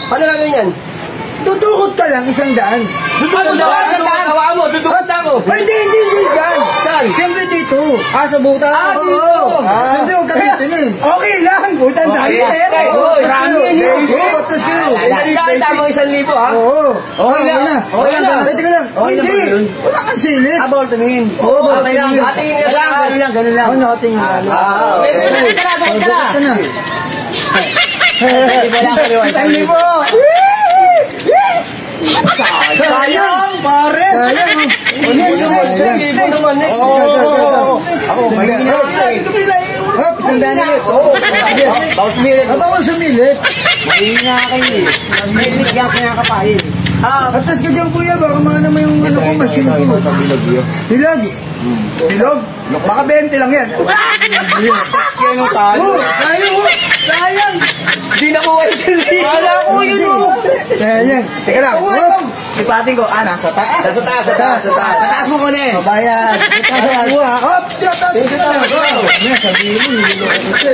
Paano namin yan? Dudukot ka lang, 100. Dudukot mo, dudukot ako. Ay, hindi dyan. Saan? Siyempre dito. Sa buta? Oo. Siyempre, huwag ka tingin. Okay lang, butan dami. Marami yan. Oo, tapos kayo. Tamang 1,000 ha? Oo. Okay lang. Okay lang. Teka lang. Hindi. Wala kang silip. Bawal tumingin. Oo, okay lang. Atingin ka lang. Ganun lang. Oo, nakatingin lang. Ito na. Sayang, pare. Sayang. Ako, mahingin na. Hop, 100 ulit. Bawal sumilit. Bawal sumilit. Mahingin na kayo eh. Mahingin yan kinakapahin. Atas ka dyan, kuya. Baka maano mo yung ano ko, machine ko. Bilag. Bilog? Baka 20 lang yan. Kaya nung talo. Sayang. Hindi na kuha yung silip. Wala ko yun o. Sayang. Teka lang. Hop. Ipating ko, nasa taas. Sa taas. Sa taas mo ko na eh. Mabayad. Hop. Sabihin mo, niloko ko siya.